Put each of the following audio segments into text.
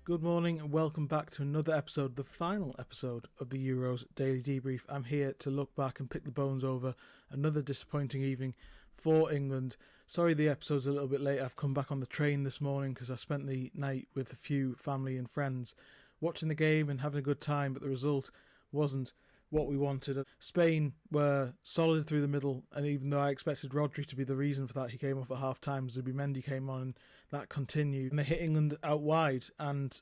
Good morning and welcome back to another episode, the final episode of the Euros Daily Debrief. I'm here to look back and pick the bones over another disappointing evening for England. Sorry the episode's a little bit late. I've come back on the train this morning because I spent the night with a few family and friends watching the game and having a good time, but the result wasn't what we wanted. Spain were solid through the middle, and even though I expected Rodri to be the reason for that, he came off at half time. Zubimendi came on and that continued, and they hit England out wide, and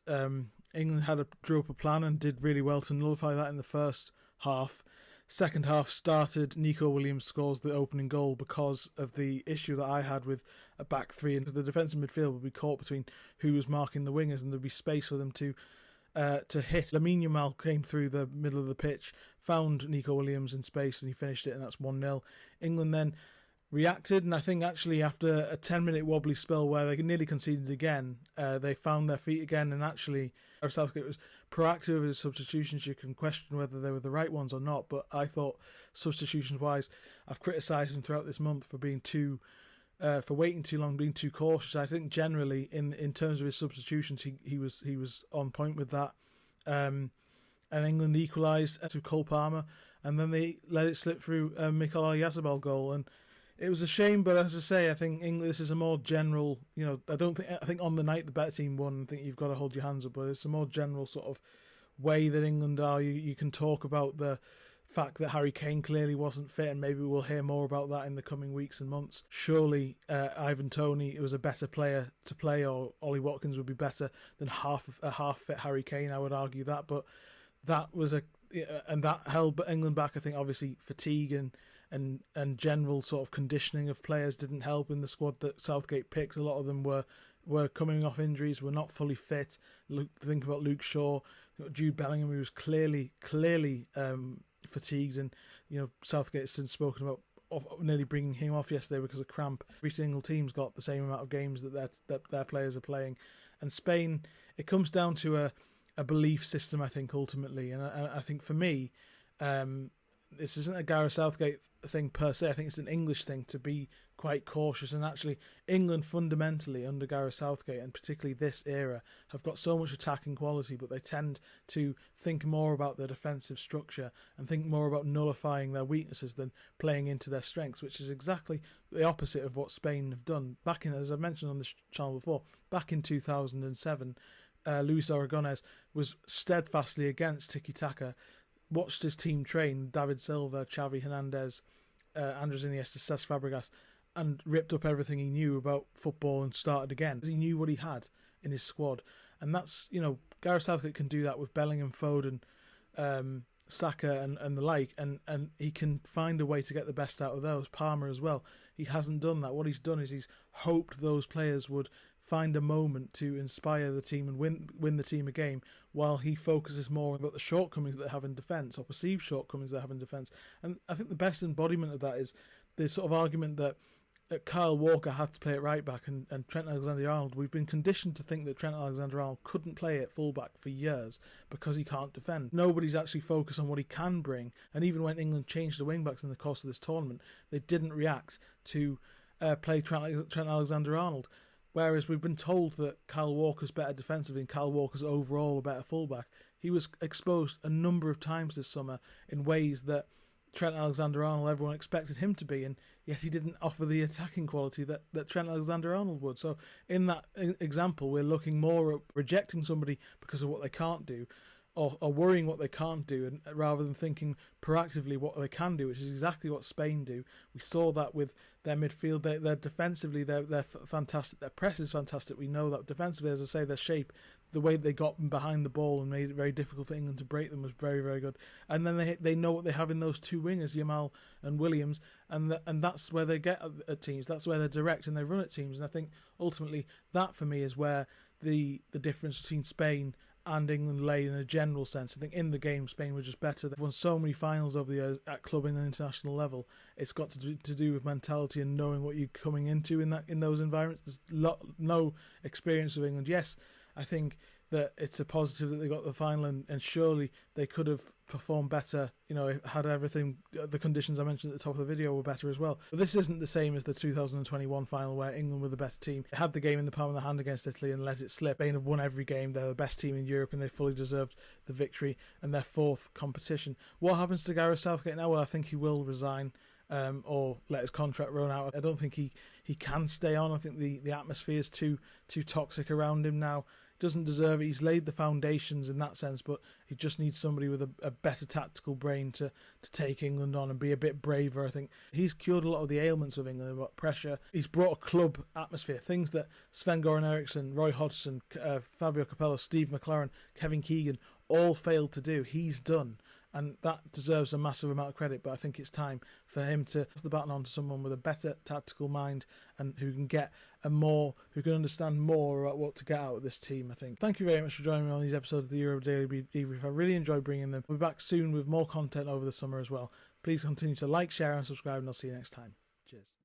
England drew up a plan and did really well to nullify that in the first half. Second half started, Nico Williams scores the opening goal because of the issue that I had with a back three, and the defensive midfield would be caught between who was marking the wingers, and there'd be space for them to hit. Lamine Yamal came through the middle of the pitch, found Nico Williams in space, and he finished it, and that's 1-0. England then reacted, and I think actually after a 10-minute wobbly spell where they nearly conceded again, they found their feet again, and actually Southgate was proactive with his substitutions. You can question whether they were the right ones or not, but I thought substitutions-wise, I've criticised him throughout this month for being for waiting too long, being too cautious. I think generally, in terms of his substitutions, he was on point with that. And England equalised to Cole Palmer, and then they let it slip through a Mikel Oyarzabal goal, and it was a shame. But as I say, I think England, this is a more general. I think on the night the better team won. I think you've got to hold your hands up, but it's a more general sort of way that England are. You can talk about the fact that Harry Kane clearly wasn't fit, and maybe we'll hear more about that in the coming weeks and months. Surely Ivan Toney was a better player to play, or Ollie Watkins would be better than a half fit Harry Kane. I would argue that, but that was and that held England back. I think obviously fatigue and general sort of conditioning of players didn't help in the squad that Southgate picked. A lot of them were coming off injuries, were not fully fit. Think about Luke Shaw, Jude Bellingham, who was clearly fatigued, and Southgate has since spoken about nearly bringing him off yesterday because of cramp. Every single team's got the same amount of games that their players are playing, and Spain, it comes down to a belief system, I think, ultimately, and I think for me, this isn't a Gareth Southgate thing per se. I think it's an English thing to be quite cautious, and actually England fundamentally under Gareth Southgate, and particularly this era, have got so much attacking quality, but they tend to think more about their defensive structure and think more about nullifying their weaknesses than playing into their strengths, which is exactly the opposite of what Spain have done. As I mentioned on this channel before, back in 2007, Luis Aragonés was steadfastly against tiki-taka, watched his team train, David Silva, Xavi Hernandez, Andres Iniesta, Cesc Fabregas, and ripped up everything he knew about football and started again. He knew what he had in his squad, and that's, Gareth Southgate can do that with Bellingham, Foden, Saka and the like, and he can find a way to get the best out of those. Palmer as well. He hasn't done that. What he's done is he's hoped those players would find a moment to inspire the team and win the team a game, while he focuses more about the shortcomings that they have in defence, or perceived shortcomings they have in defence. And I think the best embodiment of that is the sort of argument that Kyle Walker had to play at right back and Trent Alexander-Arnold. We've been conditioned to think that Trent Alexander-Arnold couldn't play at fullback for years because he can't defend. Nobody's actually focused on what he can bring, and even when England changed the wing-backs in the course of this tournament, they didn't react to play Trent Alexander-Arnold. Whereas we've been told that Kyle Walker's better defensively and Kyle Walker's overall a better fullback. He was exposed a number of times this summer in ways that Trent Alexander-Arnold, everyone expected him to be, and yet he didn't offer the attacking quality that Trent Alexander-Arnold would. So in that example, we're looking more at rejecting somebody because of what they can't do, or worrying what they can't do, and rather than thinking proactively what they can do, which is exactly what Spain do. We saw that with their midfield. They're defensively, they're fantastic. Their press is fantastic. We know that defensively, as I say, their shape, the way they got behind the ball and made it very difficult for England to break them was very, very good. And then they know what they have in those two wingers, Yamal and Williams, and that's where they get at teams. That's where they're direct and they run at teams. And I think ultimately that for me is where the difference between Spain and England lay in a general sense. I think in the game Spain were just better. They've won so many finals over the years at club and international level. It's got to do with mentality and knowing what you're coming into in those environments. There's no experience of England. Yes, I think that it's a positive that they got the final, and surely they could have performed better, had everything, the conditions I mentioned at the top of the video were better as well. But this isn't the same as the 2021 final where England were the better team. They had the game in the palm of the hand against Italy and let it slip. Spain have won every game. They're the best team in Europe and they fully deserved the victory and their fourth competition. What happens to Gareth Southgate now? Well, I think he will resign. Or let his contract run out. I don't think he can stay on. I think the atmosphere is too toxic around him now. He doesn't deserve it. He's laid the foundations in that sense, but he just needs somebody with a better tactical brain to take England on and be a bit braver. I think he's cured a lot of the ailments of England about pressure. He's brought a club atmosphere, things that Sven-Goran Eriksson, Roy Hodgson, Fabio Capello, Steve McLaren, Kevin Keegan all failed to do. He's done. And that deserves a massive amount of credit, but I think it's time for him to pass the baton on to someone with a better tactical mind and who can understand more about what to get out of this team, I think. Thank you very much for joining me on these episodes of the Euro Daily Debrief. I really enjoyed bringing them. We'll be back soon with more content over the summer as well. Please continue to like, share and subscribe, and I'll see you next time. Cheers.